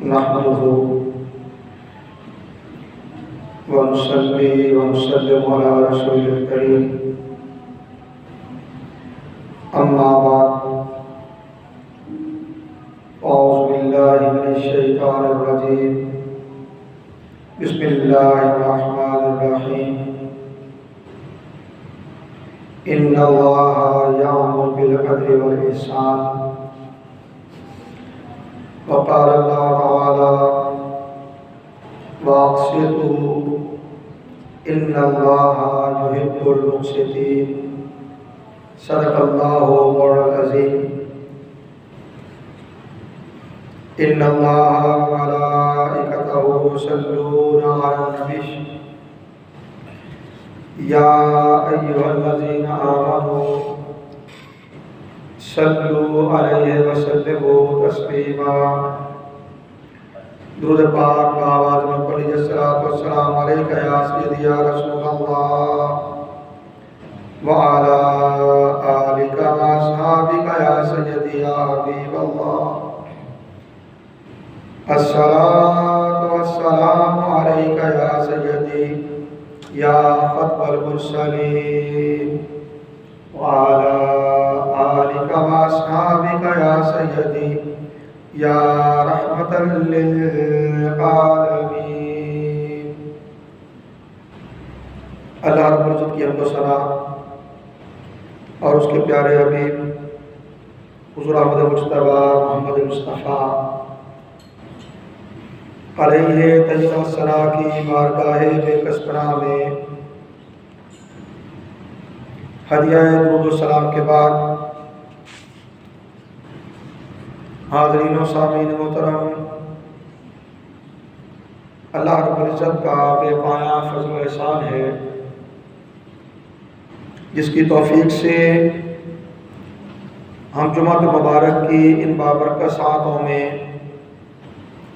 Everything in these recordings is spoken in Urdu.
نحمده ونصلي ونسلم على رسول الكريم أما بعد أعوذ بالله من الشيطان الرجيم بسم الله الرحمن الرحيم إن الله يأمر بالعدل والإحسان وقال الله تعالى وأقسطوا إن الله يحب المقسطين صدق الله العظيم إن الله وملائكته يصلون على النبي يا أيها الذين آمنوا صلوا عليه وسلموا تسلیما۔ درود پاک آواز میں پڑھیے الصلاۃ والسلام علیک یا سیدی یا رسول اللہ وعلی آلک واصحابک یا سیدی یا حبیب اللہ۔ الصلاۃ والسلام علیک یا سیدی یا خطب المرسلین وعلی آلک واصحابک یا سیدی یا رحمۃ للعالمین۔ اللہ رب العزت کی حمد و ثنا اور اس کے پیارے حبیب حضور احمد مجتبی محمد مصطفیٰ علیہ طیبہ الثنا کی بارگاہ بے کسبنا میں ہدیہ درود و سلام کے بعد حاضرین و سامعین محترم، اللہ رب العزت کا بے پایہ فضل و احسان ہے جس کی توفیق سے ہم جمعہ مبارک کی ان بابرکت ساعتوں میں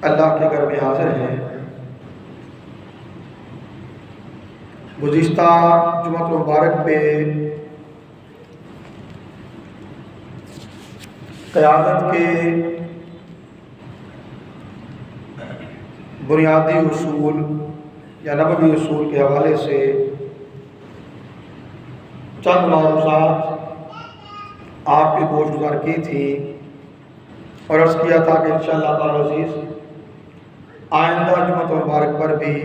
اللہ کے گھر میں حاضر ہیں۔ گزشتہ جمعہ مبارک پہ قیادت کے بنیادی اصول یا نبوی اصول کے حوالے سے چند معروضات آپ کی گوش گزار کی تھی اور عرض کیا تھا کہ انشاءاللہ تعالی عزیز آئندہ جمعہ مبارک پر بھی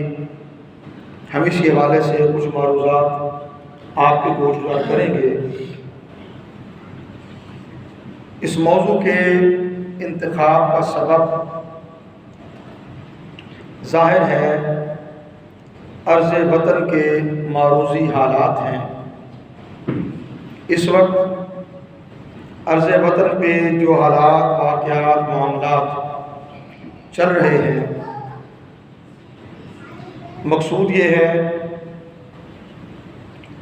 ہم اسی حوالے سے کچھ معروضات آپ کی گوش گزار کریں گے۔ اس موضوع کے انتخاب کا سبب ظاہر ہے عرض وطن کے معروضی حالات ہیں۔ اس وقت عرض وطن پہ جو حالات، واقعات، معاملات چل رہے ہیں، مقصود یہ ہے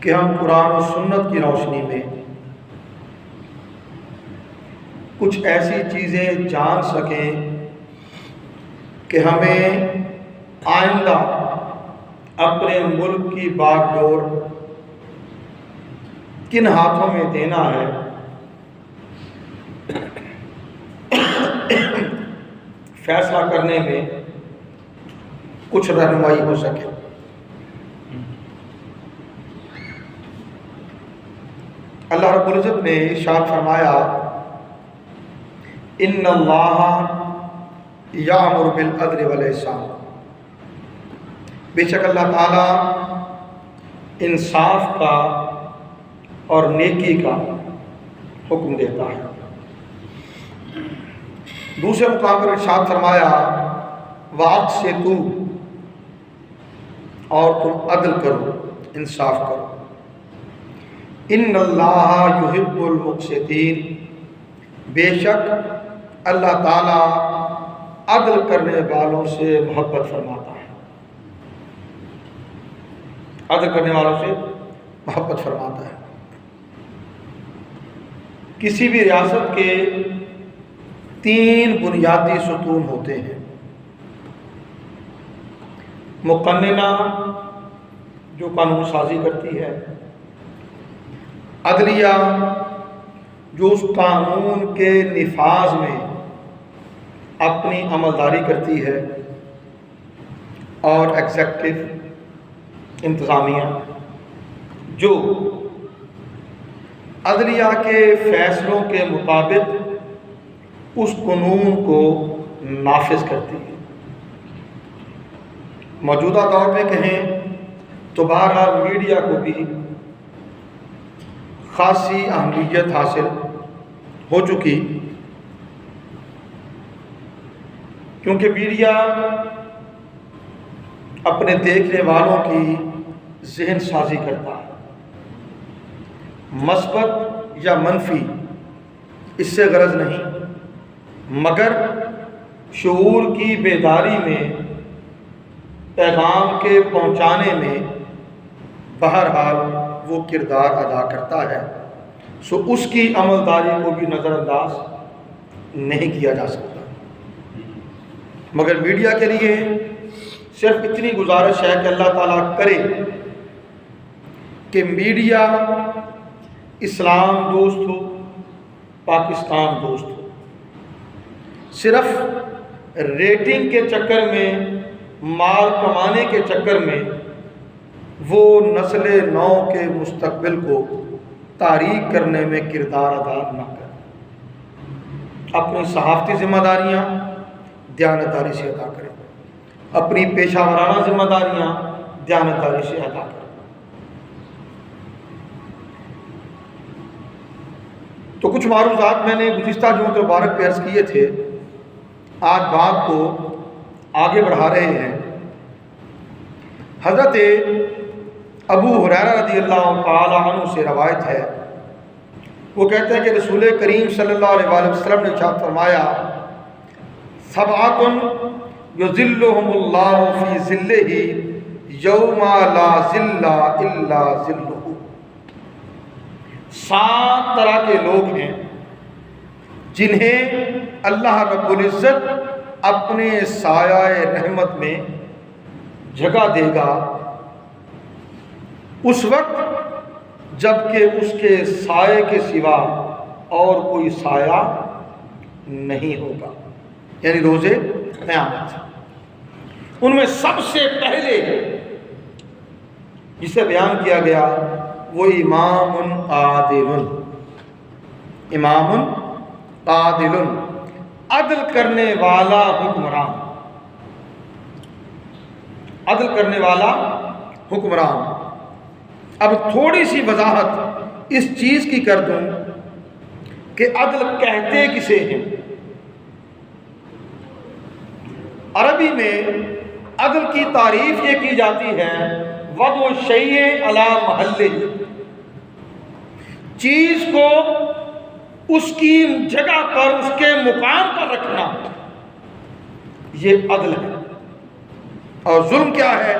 کہ ہم قرآن و سنت کی روشنی میں کچھ ایسی چیزیں جان سکیں کہ ہمیں آئندہ اپنے ملک کی باغ ڈور کن ہاتھوں میں دینا ہے، فیصلہ کرنے میں کچھ رہنمائی ہو سکے۔ اللہ رب العزت نے ارشاد فرمایا ان اللہ یامر بالعدل والاحسان، بے شک اللہ تعالی انصاف کا اور نیکی کا حکم دیتا ہے۔ دوسرے مقام پر ارشاد فرمایا واقسطوا، اور تم عدل کرو، انصاف کرو۔ ان اللہ یحب المقسطین، بے شک اللہ تعالی عدل کرنے والوں سے محبت فرماتا ہے، عدل کرنے والوں سے محبت فرماتا ہے۔ کسی بھی ریاست کے 3 بنیادی ستون ہوتے ہیں: مقننہ جو قانون سازی کرتی ہے، عدلیہ جو اس قانون کے نفاذ میں اپنی اپنی عملداری کرتی ہے اور ایگزیکٹو انتظامیہ جو عدلیہ کے فیصلوں کے مطابق اس قانون کو نافذ کرتی ہے۔ موجودہ دور میں کہیں تو بہرحال میڈیا کو بھی خاصی اہمیت حاصل ہو چکی، کیونکہ میڈیا اپنے دیکھنے والوں کی ذہن سازی کرتا ہے، مثبت یا منفی اس سے غرض نہیں، مگر شعور کی بیداری میں پیغام کے پہنچانے میں بہرحال وہ کردار ادا کرتا ہے، سو اس کی عملداری کو بھی نظر انداز نہیں کیا جا سکتا۔ مگر میڈیا کے لیے صرف اتنی گزارش ہے کہ اللہ تعالیٰ کرے کہ میڈیا اسلام دوست ہو، پاکستان دوست ہو۔ صرف ریٹنگ کے چکر میں، مال کمانے کے چکر میں وہ نسل نو کے مستقبل کو تاریک کرنے میں کردار ادا نہ کرے۔ اپنی صحافتی ذمہ داریاں دیانتداری سے ادا کرے، اپنی پیشہ ورانہ ذمہ داریاں دیانتداری سے ادا کرے۔ تو کچھ معروضات میں نے گزشتہ جمعہ مبارک پہ عرض کیے تھے، آج بات کو آگے بڑھا رہے ہیں۔ حضرت ابو ہریرہ رضی اللہ تعالی عنہ سے روایت ہے، وہ کہتے ہیں کہ رسول کریم صلی اللہ علیہ وآلہ وسلم نے ارشاد فرمایا، سبعۃ یظلھم اللہ فی ظلہ یوم لا ظل الا ظلہ۔ 7 طرح کے لوگ ہیں جنہیں اللہ رب العزت اپنے سایہ رحمت میں جگہ دے گا اس وقت جب کہ اس کے سائے کے سوا اور کوئی سایہ نہیں ہوگا، یعنی روز قیامت۔ ان میں سب سے پہلے جسے بیان کیا گیا وہ امام عادل، امام عادل، عدل کرنے والا حکمران، عدل کرنے والا حکمران۔ اب تھوڑی سی وضاحت اس چیز کی کر دوں کہ عدل کہتے کسے ہیں۔ عربی میں عدل کی تعریف یہ کی جاتی ہے وضع الشیء علی محلہ، چیز کو اس کی جگہ پر، اس کے مقام پر رکھنا، یہ عدل ہے۔ اور ظلم کیا ہے؟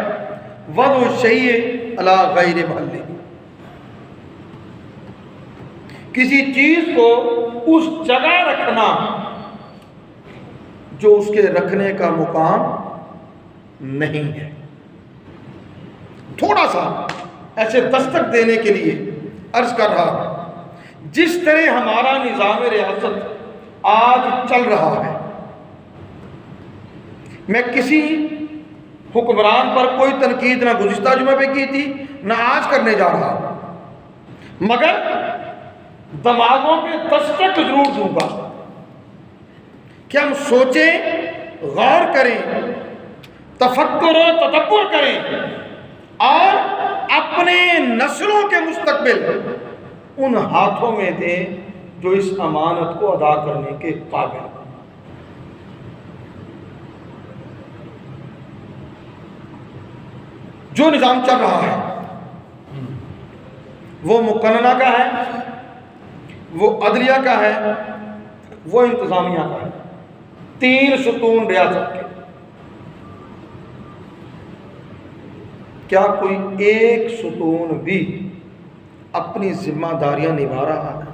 وضع الشیء علی غیر محلہ، کسی چیز کو اس جگہ رکھنا جو اس کے رکھنے کا مقام نہیں ہے۔ تھوڑا سا ایسے دستک دینے کے لیے عرض کر رہا ہوں، جس طرح ہمارا نظام ریاست آج چل رہا ہے، میں کسی حکمران پر کوئی تنقید نہ گزشتہ جمعہ پہ کی تھی نہ آج کرنے جا رہا ہوں، مگر دماغوں پہ دستک ضرور دوں گا کہ ہم سوچیں، غور کریں، تفکر و تدبر کریں اور اپنے نسلوں کے مستقبل ان ہاتھوں میں دیں جو اس امانت کو ادا کرنے کے قابل ہیں۔ جو نظام چل رہا ہے وہ مقننہ کا ہے، وہ عدلیہ کا ہے، وہ انتظامیہ کا ہے، 3 ستون ریاست کے۔ کیا کوئی ایک ستون بھی اپنی ذمہ داریاں نبھا رہا ہے؟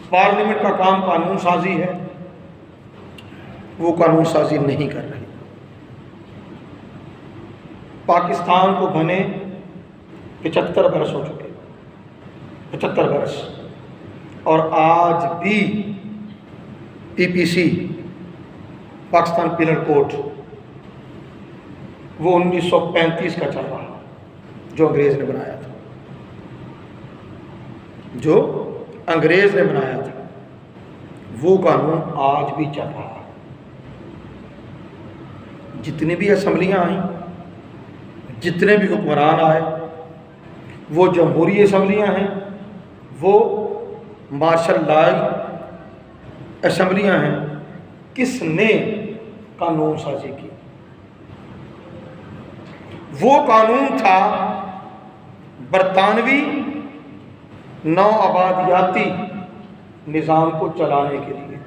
پارلیمنٹ کا کام قانون سازی ہے، وہ قانون سازی نہیں کر رہی۔ پاکستان کو بنے 75 برس ہو چکے، 75 برس، اور آج بھی PPC پاکستان پینل کوڈ وہ 1935 کا چل رہا جو انگریز نے بنایا تھا، جو انگریز نے بنایا تھا وہ قانون آج بھی چل رہا ہے۔ جتنی بھی اسمبلیاں آئیں، جتنے بھی حکمران آئے، وہ جمہوری اسمبلیاں ہیں، وہ مارشل لاء اسمبلیاں ہیں، کس نے قانون سازی کی؟ وہ قانون تھا برطانوی نو آبادیاتی نظام کو چلانے کے لیے۔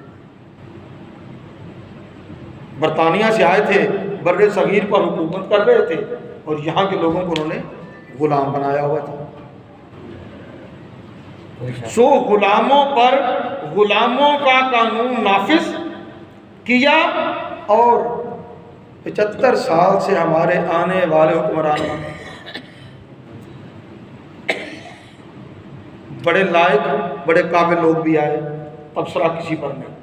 برطانیہ سے آئے تھے، بر صغیر پر حکومت کر رہے تھے، اور یہاں کے لوگوں کو انہوں نے غلام بنایا ہوا تھا۔ سو غلاموں پر غلاموں کا قانون نافذ کیا، اور 75 سال سے ہمارے آنے والے حکمرانوں بڑے لائق بڑے قابل لوگ بھی آئے، تبصرہ کسی پر نہیں،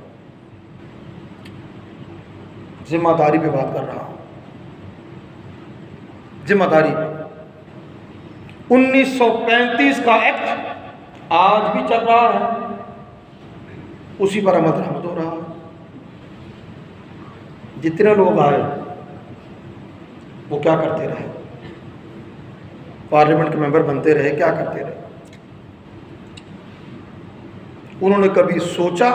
ذمہ داری پہ بات کر رہا ہوں، ذمہ داری پہ۔ 1935 کا ایکٹ آج بھی چل رہا ہے، اسی پر عمل درآمد ہو رہا ہے۔ جتنے لوگ آئے وہ کیا کرتے رہے؟ پارلیمنٹ کے ممبر بنتے رہے، کیا کرتے رہے؟ انہوں نے کبھی سوچا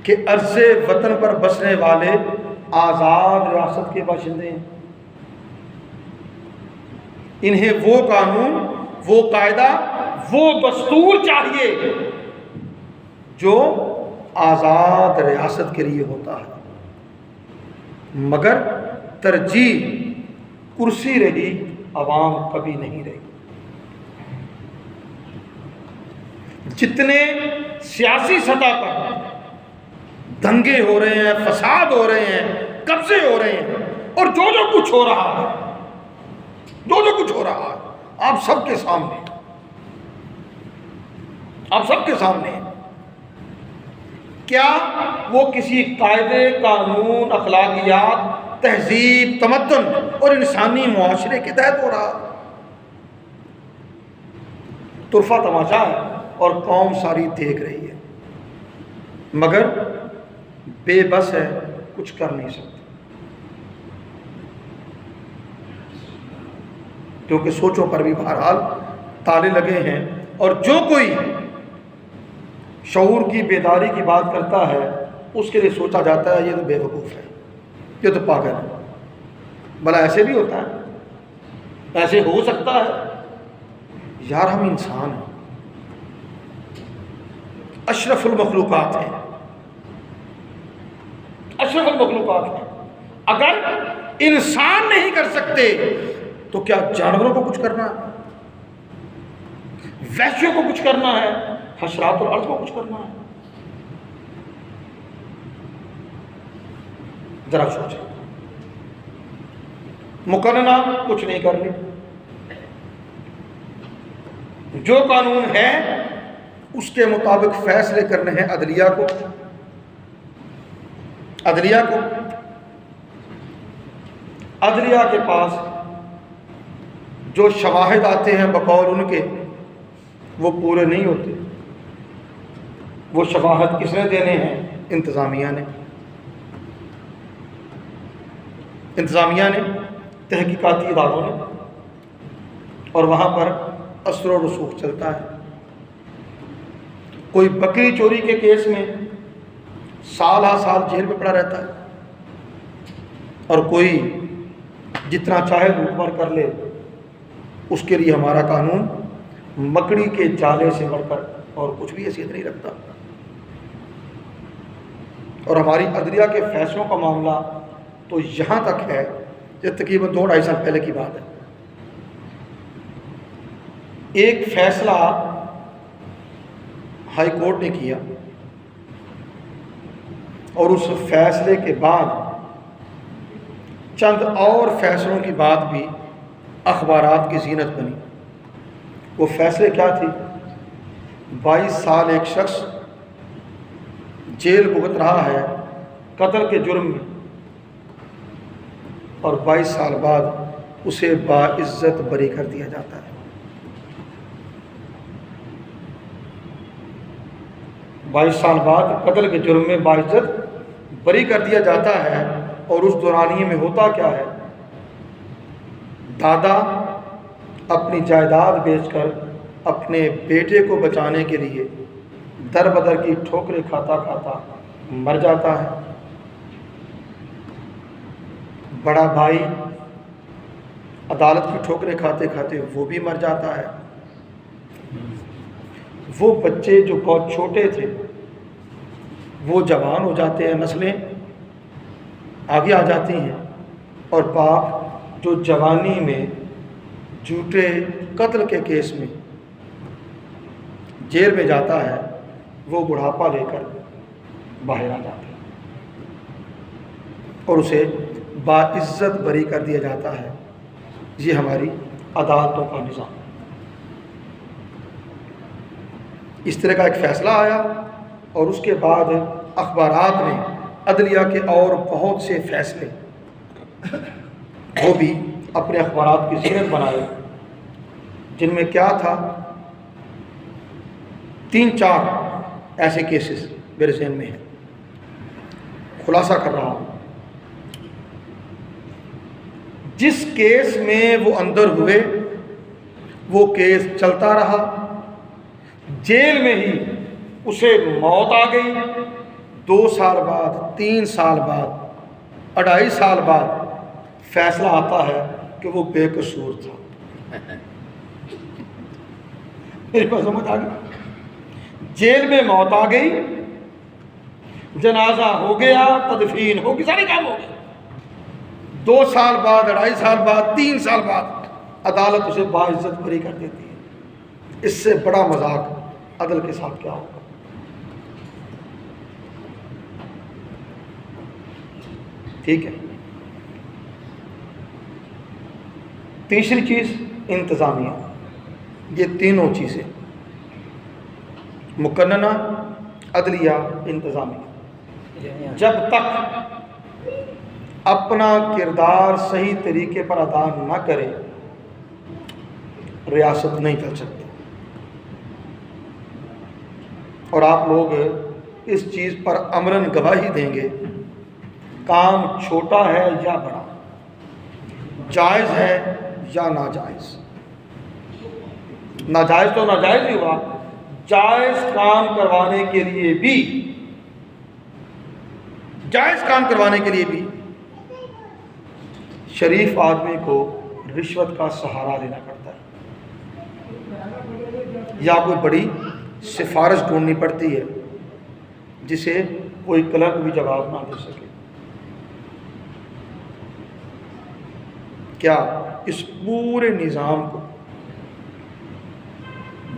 کہ عرض وطن پر بسنے والے آزاد ریاست کے باشندے ہیں، انہیں وہ قانون، وہ قاعدہ، وہ دستور چاہیے جو آزاد ریاست کے لیے ہوتا ہے، مگر ترجیح کرسی رہی، عوام کبھی نہیں رہی۔ جتنے سیاسی سطح پر دنگے ہو رہے ہیں، فساد ہو رہے ہیں، قبضے ہو رہے ہیں، اور جو کچھ ہو رہا ہے، جو کچھ ہو رہا ہے، آپ سب کے سامنے، آپ سب کے سامنے ہے۔ کیا وہ کسی قاعدے، قانون، اخلاقیات، تہذیب، تمدن اور انسانی معاشرے کے تحت ہو رہا؟ طرفہ تماشا ہے اور قوم ساری دیکھ رہی ہے، مگر بے بس ہے، کچھ کر نہیں سکتی، کیونکہ سوچوں پر بھی بہرحال تالے لگے ہیں، اور جو کوئی شعور کی بیداری کی بات کرتا ہے اس کے لیے سوچا جاتا ہے یہ تو بے وقوف ہے، یہ تو پاگل ہے۔ بھلا ایسے بھی ہوتا ہے؟ ایسے ہو سکتا ہے؟ یار ہم انسان ہیں، اشرف المخلوقات ہیں، اشرف المخلوقات ہیں۔ اگر انسان نہیں کر سکتے تو کیا جانوروں کو کچھ کرنا ہے؟ وحشیوں کو کچھ کرنا ہے؟ حشرات الارض کو کچھ کرنا ہے؟ ذرا سوچیں۔ مقننہ کچھ نہیں کرنی، جو قانون ہے اس کے مطابق فیصلے کرنے ہیں عدلیہ کو، عدلیہ کو۔ عدلیہ کے پاس جو شواہد آتے ہیں بقول ان کے، وہ پورے نہیں ہوتے۔ وہ شواہد کس نے دینے ہیں؟ انتظامیہ نے، انتظامیہ نے، تحقیقاتی اداروں نے، اور وہاں پر اثر و رسوخ چلتا ہے۔ کوئی بکری چوری کے کیس میں سال ہا سال جیل میں پڑا رہتا ہے، اور کوئی جتنا چاہے لوٹ مار کر لے، اس کے لیے ہمارا قانون مکڑی کے جالے سے بڑھ کر اور کچھ بھی حیثیت نہیں رکھتا۔ اور ہماری عدلیہ کے فیصلوں کا معاملہ تو یہاں تک ہے، یہ تقریباً 2-2.5 سال پہلے کی بات ہے۔ ایک فیصلہ ہائی کورٹ نے کیا، اور اس فیصلے کے بعد چند اور فیصلوں کی بات بھی اخبارات کی زینت بنی۔ وہ فیصلے کیا تھی؟ 22 سال ایک شخص جیل بھگت رہا ہے قتل کے جرم میں، اور 22 سال بعد اسے باعزت بری کر دیا جاتا ہے۔ 22 سال بعد قتل کے جرم میں باعزت بری کر دیا جاتا ہے، اور اس دورانیے میں ہوتا کیا ہے؟ دادا اپنی جائیداد بیچ کر اپنے بیٹے کو بچانے کے لیے در بدر کی ٹھوکریں کھاتا کھاتا مر جاتا ہے۔ بڑا بھائی عدالت کی ٹھوکریں کھاتے کھاتے وہ بھی مر جاتا ہے۔ وہ بچے جو بہت چھوٹے تھے وہ جوان ہو جاتے ہیں، نسلیں آگے آ جاتی ہیں، اور باپ جو جوانی میں جھوٹے قتل کے کیس میں جیل میں جاتا ہے، وہ بڑھاپا لے کر باہر آ جاتا ہے اور اسے باعزت بری کر دیا جاتا ہے۔ یہ ہماری عدالتوں کا نظام۔ اس طرح کا ایک فیصلہ آیا، اور اس کے بعد اخبارات نے عدلیہ کے اور بہت سے فیصلے وہ بھی اپنے اخبارات کی زینت بنائے، جن میں کیا تھا؟ 3-4 ایسے کیسز میرے ذہن میں ہیں، خلاصہ کر رہا ہوں۔ جس کیس میں وہ اندر ہوئے وہ کیس چلتا رہا، جیل میں ہی اسے موت آ گئی، 2 سال بعد، 3 سال بعد، 2.5 سال بعد فیصلہ آتا ہے کہ وہ بے قصور تھا۔ میرے پاس سمجھ آ گئی؟ جیل میں موت آ گئی، جنازہ ہو گیا، تدفین ہو گئی، سارے کام ہو گئے، 2 سال بعد، 2.5 سال بعد، 3 سال بعد عدالت اسے باعزت بری کر دیتی ہے۔ اس سے بڑا مذاق عدل کے ساتھ کیا ہوگا؟ ٹھیک ہے۔ تیسری چیز انتظامیہ۔ یہ تینوں چیزیں، مقننہ، عدلیہ، انتظامیہ، جب تک اپنا کردار صحیح طریقے پر ادا نہ کرے ریاست نہیں چل سکتی۔ اور آپ لوگ اس چیز پر امراً گواہی دیں گے، کام چھوٹا ہے یا بڑا، جائز ہے یا ناجائز۔ ناجائز تو ناجائز ہی ہوا، جائز کام کروانے کے لیے بھی، جائز کام کروانے کے لیے بھی شریف آدمی کو رشوت کا سہارا لینا پڑتا ہے، یا کوئی بڑی سفارش ڈھونڈنی پڑتی ہے جسے کوئی کلرک بھی جواب نہ دے سکے۔ کیا اس پورے نظام کو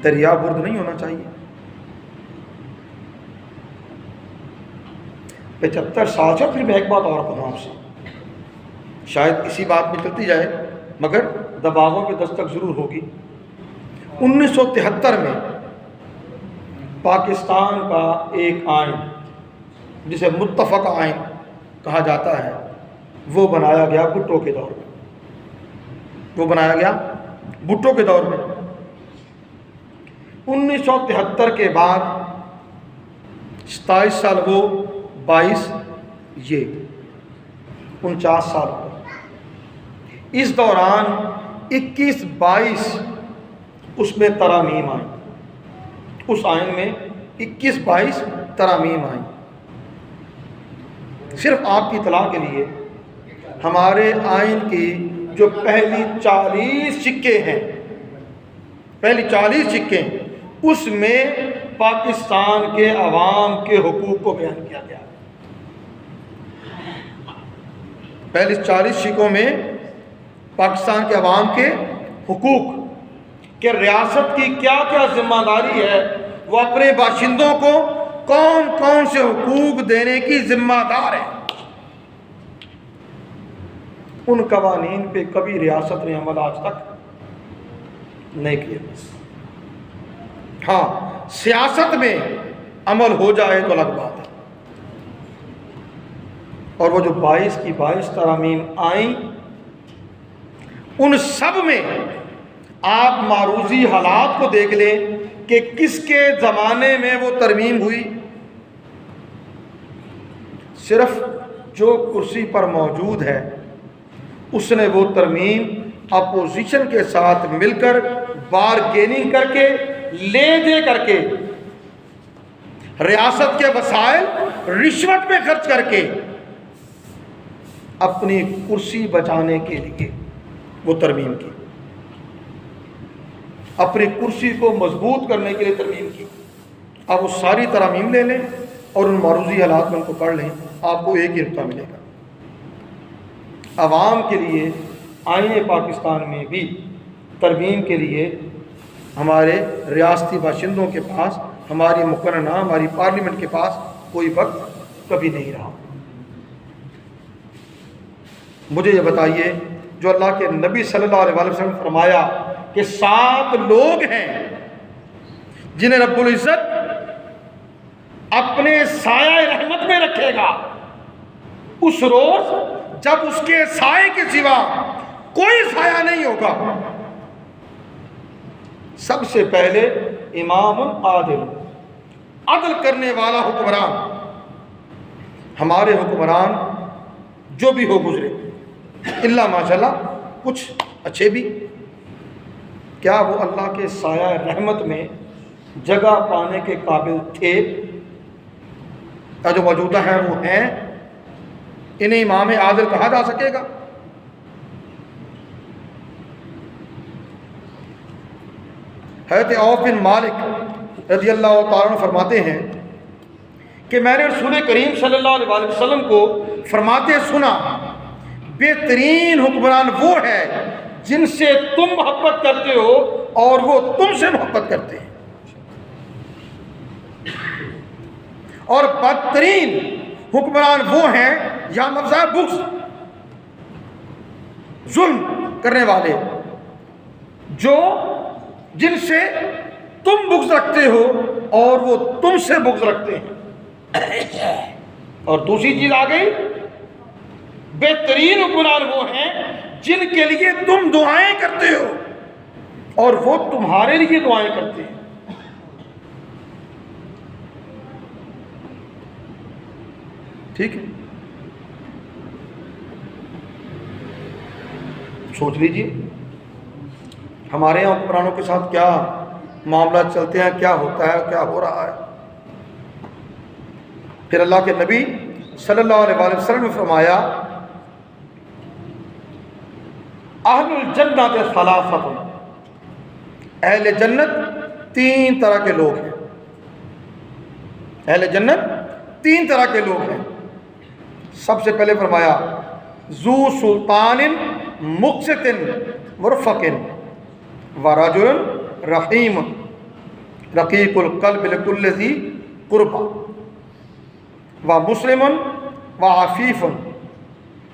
دریا برد نہیں ہونا چاہیے؟ 75 سال سے پھر میں ایک بات اور کہوں آپ سے، شاید اسی بات میں چلتی جائے مگر دباغوں پہ دستک ضرور ہوگی۔ 1973 میں پاکستان کا ایک آئین جسے متفق آئین کہا جاتا ہے وہ بنایا گیا بھٹو کے دور میں، وہ بنایا گیا بھٹو کے دور میں۔ 1973 کے بعد 27 سال وہ، 22 یہ، 49 سال ہو گئے۔ اس دوران 21-22 اس میں ترامیم آئیں، اس آئین میں 21-22 ترامیم آئیں۔ صرف آپ کی اطلاع کے لیے، ہمارے آئین کی جو پہلی 40 سکے ہیں، پہلی 40 سکے، اس میں پاکستان کے عوام کے حقوق کو بیان کیا گیا۔ پہلی 40 سکوں میں پاکستان کے عوام کے حقوق، کہ ریاست کی کیا کیا ذمہ داری ہے، وہ اپنے باشندوں کو کون کون سے حقوق دینے کی ذمہ دار ہے۔ ان قوانین پہ کبھی ریاست نے عمل آج تک نہیں کیا۔ ہاں، سیاست میں عمل ہو جائے تو الگ بات ہے، اور وہ جو 22 کی 22 ترامیم آئیں، ان سب میں آپ معروضی حالات کو دیکھ لیں کہ کس کے زمانے میں وہ ترمیم ہوئی۔ صرف جو کرسی پر موجود ہے اس نے وہ ترمیم اپوزیشن کے ساتھ مل کر بارگیننگ کر کے، لے دے کر کے، ریاست کے وسائل رشوت پہ خرچ کر کے اپنی کرسی بچانے کے لیے وہ ترمیم کی، اپنی کرسی کو مضبوط کرنے کے لیے ترمیم کی۔ آپ وہ ساری ترامیم لے لیں اور ان معروضی حالات میں ان کو پڑھ لیں، آپ کو ایک ہی نقطہ ملے گا۔ عوام کے لیے آئین پاکستان میں بھی ترمیم کے لیے ہمارے ریاستی باشندوں کے پاس، ہماری مقننہ، ہماری پارلیمنٹ کے پاس کوئی وقت کبھی نہیں رہا۔ مجھے یہ بتائیے، جو اللہ کے نبی صلی اللہ علیہ وسلم نے فرمایا کہ 7 لوگ ہیں جنہیں رب العزت اپنے سایہ رحمت میں رکھے گا اس روز جب اس کے سائے کے سوا کوئی سایہ نہیں ہوگا۔ سب سے پہلے امام عادل، عدل کرنے والا حکمران۔ ہمارے حکمران جو بھی ہو گزرے، اللہ ماشاءاللہ کچھ اچھے بھی، کیا وہ اللہ کے سایہ رحمت میں جگہ پانے کے قابل تھے؟ یا جو موجودہ ہیں وہ ہیں، انہیں امام عادل کہا جا سکے گا؟ حضرت عوف بن مالک رضی اللہ تعالیٰ عنہ فرماتے ہیں کہ میں نے رسول کریم صلی اللہ علیہ وسلم کو فرماتے سنا، بہترین حکمران وہ ہے جن سے تم محبت کرتے ہو اور وہ تم سے محبت کرتے ہیں، اور بدترین حکمران وہ ہیں یا مفزع بغض، ظلم کرنے والے، جن سے تم بغض رکھتے ہو اور وہ تم سے بغض رکھتے ہیں۔ اور دوسری چیز آ گئی، بہترین حکمران وہ ہیں جن کے لیے تم دعائیں کرتے ہو اور وہ تمہارے لیے دعائیں کرتے ہیں۔ ٹھیک ہے، سوچ لیجئے ہمارے یہاں حکمرانوں کے ساتھ کیا معاملات چلتے ہیں، کیا ہوتا ہے، کیا ہو رہا ہے۔ پھر اللہ کے نبی صلی اللہ علیہ وسلم نے فرمایا، اہل الجنت ثلاثۃ، اہل جنت 3 طرح کے لوگ ہیں۔ اہل جنت 3 طرح کے لوگ ہیں۔ سب سے پہلے فرمایا، ذو سلطان مقسط مرفق ورجل رحیم رقیق القلب لکل ذی قربى ومسلم وعفیف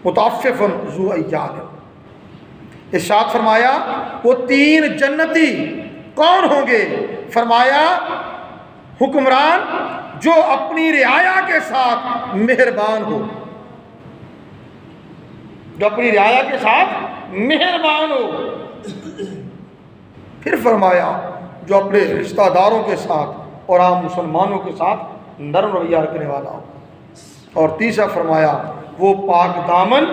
متعفف ذو ایال۔ ارشاد فرمایا وہ 3 جنتی کون ہوں گے؟ فرمایا حکمران جو اپنی رعایا کے ساتھ مہربان ہو، جو اپنی رعایا کے ساتھ مہربان ہو۔ پھر فرمایا جو اپنے رشتہ داروں کے ساتھ اور عام مسلمانوں کے ساتھ نرم رویہ رکھنے والا ہو۔ اور تیسرا فرمایا وہ پاک دامن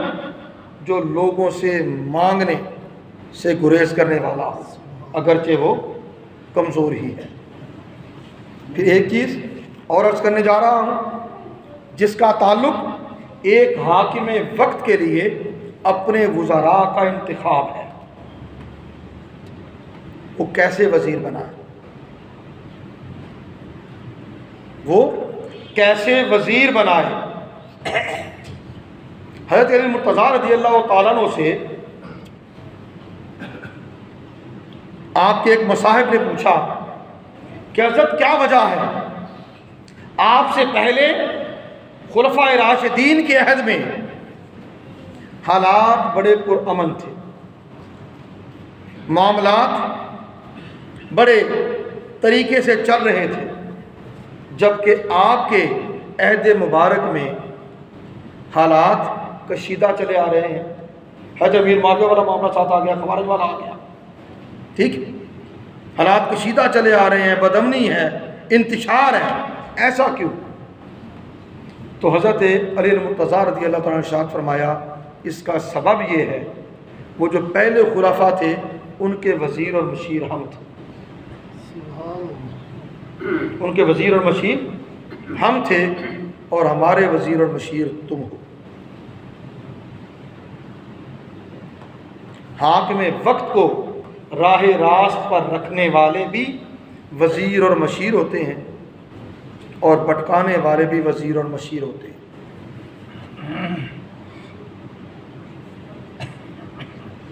جو لوگوں سے مانگنے سے گریز کرنے والا ہو، اگرچہ وہ کمزور ہی ہے۔ پھر ایک چیز اور عرض کرنے جا رہا ہوں جس کا تعلق ایک حاکم وقت کے لیے اپنے وزراء کا انتخاب ہے، وہ کیسے وزیر بنائے، وہ کیسے وزیر بنائے۔ حضرت علی مرتضیٰ رضی اللہ تعالیٰ عنہ سے آپ کے ایک مصاحب نے پوچھا کہ حضرت کیا وجہ ہے، آپ سے پہلے خلفائے راشدین کے عہد میں حالات بڑے پرامن تھے، معاملات بڑے طریقے سے چل رہے تھے، جبکہ آپ کے عہد مبارک میں حالات کشیدہ چلے آ رہے ہیں. حج امیر معاویہ والا معاملہ ساتھ آ گیا، خوارج والا آ گیا. ٹھیک ہے، حالات کشیدہ چلے آ رہے ہیں، بدامنی ہے، انتشار ہے. ایسا کیوں؟ تو حضرت علی المرتضیٰ رضی اللہ تعالیٰ نے ارشاد فرمایا اس کا سبب یہ ہے، وہ جو پہلے خلفاء تھے ان کے وزیر اور مشیر ہم تھے. ان کے وزیر اور مشیر ہم تھے اور ہمارے وزیر اور مشیر تم ہو. حاکم وقت کو راہ راست پر رکھنے والے بھی وزیر اور مشیر ہوتے ہیں اور بھٹکانے والے بھی وزیر اور مشیر ہوتے ہیں.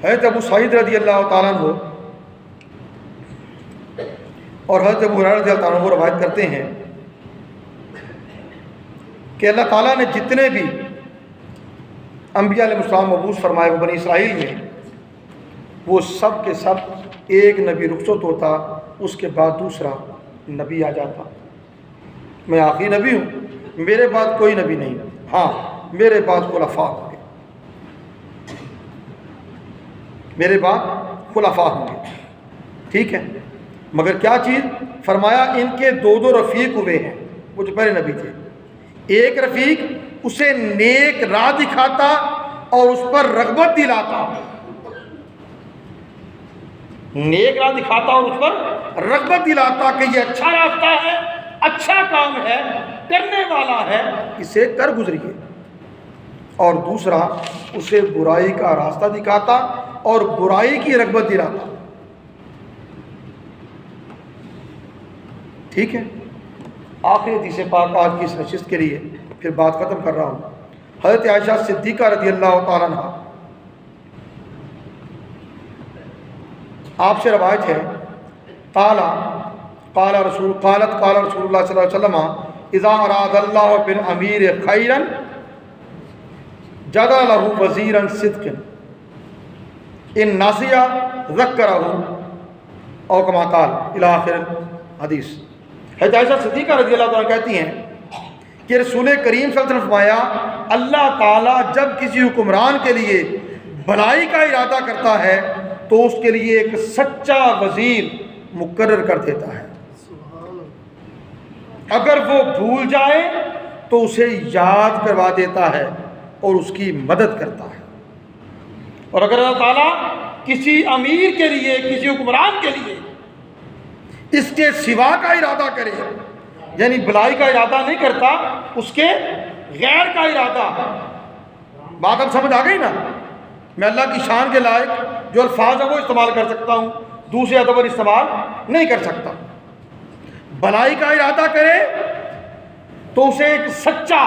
حضرت ابو سعید رضی اللہ تعالیٰ عنہ اور حضرت ابو ہریرہ رضی اللہ تعالیٰ عنہ روایت کرتے ہیں کہ اللہ تعالیٰ نے جتنے بھی انبیاء علیہ السلام مبعوث فرمائے وہ بنی اسرائیل میں، وہ سب کے سب ایک نبی رخصت ہوتا، اس کے بعد دوسرا نبی آ جاتا. میں آخری نبی ہوں، میرے بعد کوئی نبی نہیں. ہاں میرے بعد خلفاء ہوں گے، میرے بعد خلفاء ہوں گے. ٹھیک ہے، مگر کیا چیز فرمایا؟ ان کے دو دو رفیق ہوئے ہیں. وہ جو پہلے نبی تھے، ایک رفیق اسے نیک راہ دکھاتا اور اس پر رغبت دلاتا. نیک راہ دکھاتا اور اس پر رغبت دلاتا کہ یہ اچھا راستہ ہے، اچھا کام ہے، کرنے والا ہے، اسے کر گزریے. اور دوسرا اسے برائی کا راستہ دکھاتا اور برائی کی رغبت دلاتا. ٹھیک ہے، آخری حدیث پاک آج کی اس نشست کے لیے پھر بات ختم کر رہا ہوں. حضرت عائشہ صدیقہ رضی اللہ تعالیٰ عنہ آپ سے روایت ہے، قال رسول اللہ صلی اللہ علیہ وسلم اذا اراد اللہ بالامیر خیرا جعل له وزیرا صدقا ان نسی ذکرہ او کما قال الی آخر حدیث. حضرت عائشہ صدیقہ رضی اللہ عنہ کہتی ہیں کہ رسول کریم صلی اللہ علیہ وسلم فرمایا اللہ تعالیٰ جب کسی حکمران کے لیے بھلائی کا ارادہ کرتا ہے تو اس کے لیے ایک سچا وزیر مقرر کر دیتا ہے. اگر وہ بھول جائے تو اسے یاد کروا دیتا ہے اور اس کی مدد کرتا ہے. اور اگر اللہ تعالیٰ کسی امیر کے لیے، کسی حکمران کے لیے اس کے سوا کا ارادہ کرے، یعنی بھلائی کا ارادہ نہیں کرتا، اس کے غیر کا ارادہ، بات اب سمجھ آ گئی نا؟ میں اللہ کی شان کے لائق جو الفاظ ہیں وہ استعمال کر سکتا ہوں، دوسرے ادب پر استعمال نہیں کر سکتا. بھلائی کا ارادہ کرے تو اسے ایک سچا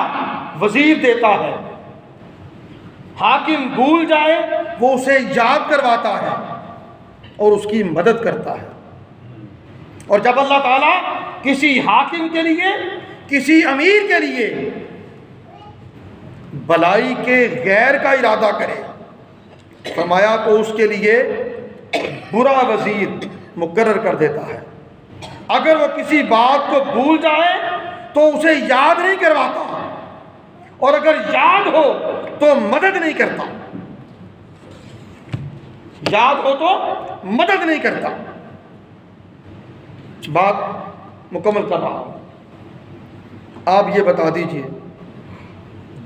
وزیر دیتا ہے. حاکم بھول جائے وہ اسے یاد کرواتا ہے اور اس کی مدد کرتا ہے. اور جب اللہ تعالیٰ کسی حاکم کے لیے، کسی امیر کے لیے بھلائی کے غیر کا ارادہ کرے، فرمایا تو اس کے لیے برا وزیر مقرر کر دیتا ہے. اگر وہ کسی بات کو بھول جائے تو اسے یاد نہیں کرواتا، اور اگر یاد ہو تو مدد نہیں کرتا. یاد ہو تو مدد نہیں کرتا. بات مکمل کر رہا ہوں. آپ یہ بتا دیجئے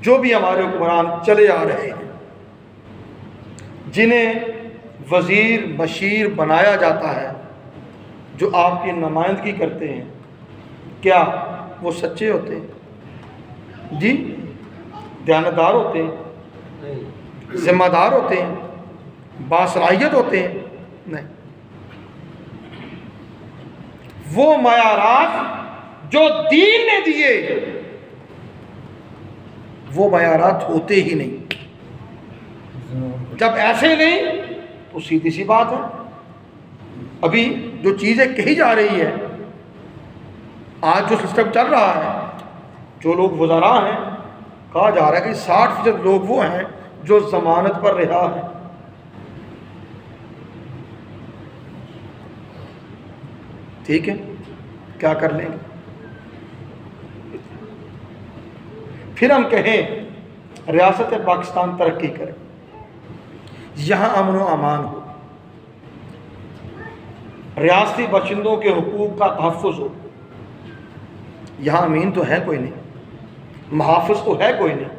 جو بھی ہمارے حکمران چلے آ رہے ہیں جنہیں وزیر مشیر بنایا جاتا ہے، جو آپ کی نمائندگی کرتے ہیں، کیا وہ سچے ہوتے ہیں؟ جی، دیانتدار ہوتے ہیں، ذمہ دار ہوتے ہیں، باصلاحیت ہوتے ہیں؟ نہیں. وہ معیارات جو دین نے دیے وہ معیارات ہوتے ہی نہیں. جب ایسے نہیں تو سیدھی سی بات ہے، ابھی جو چیزیں کہی جا رہی ہے، آج جو سسٹم چل رہا ہے، جو لوگ وزراء ہیں، کہا جا رہا ہے کہ 60% لوگ وہ ہیں جو ضمانت پر رہا ہیں. ٹھیک ہے، کیا کر لیں گے؟ پھر ہم کہیں ریاست پاکستان ترقی کرے، یہاں امن و امان ہو، ریاستی باشندوں کے حقوق کا تحفظ ہو۔ یہاں امین تو ہے کوئی نہیں، محافظ تو ہے کوئی نہیں،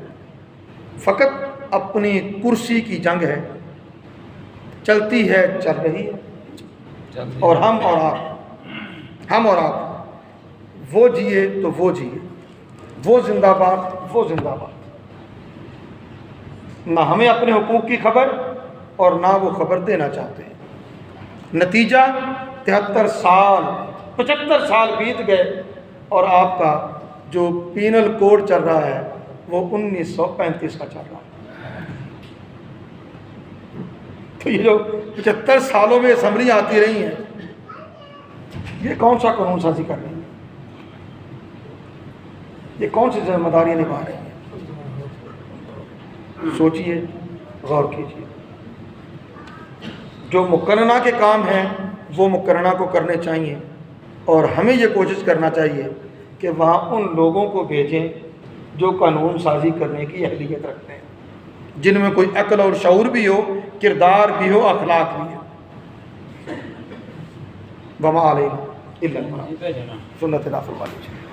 فقط اپنی کرسی کی جنگ ہے، چلتی ہے، چل رہی ہے، اور ہم اور آپ وہ جیے تو وہ جیے، وہ زندہ باد، وہ زندہ باد۔ نہ ہمیں اپنے حقوق کی خبر اور نہ وہ خبر دینا چاہتے ہیں۔ نتیجہ 73 سال 75 سال بیت گئے اور آپ کا جو پینل کوڈ چل رہا ہے وہ 1935 کا چل رہا ہے۔ تو یہ جو 75 سالوں میں اسمبلیاں آتی رہی ہیں، یہ کون سا قانون سازی کر رہی ہیں؟ یہ کون سی ذمہ داریاں نبھا رہی ہیں؟ سوچئے، غور کیجئے۔ جو مقننہ کے کام ہیں وہ مقننہ کو کرنے چاہیے، اور ہمیں یہ کوشش کرنا چاہیے کہ وہاں ان لوگوں کو بھیجیں جو قانون سازی کرنے کی اہلیت رکھتے ہیں، جن میں کوئی عقل اور شعور بھی ہو، کردار بھی ہو، اخلاق بھی ہو۔ وما علینا الا البلاغ، سنت نافرمانی۔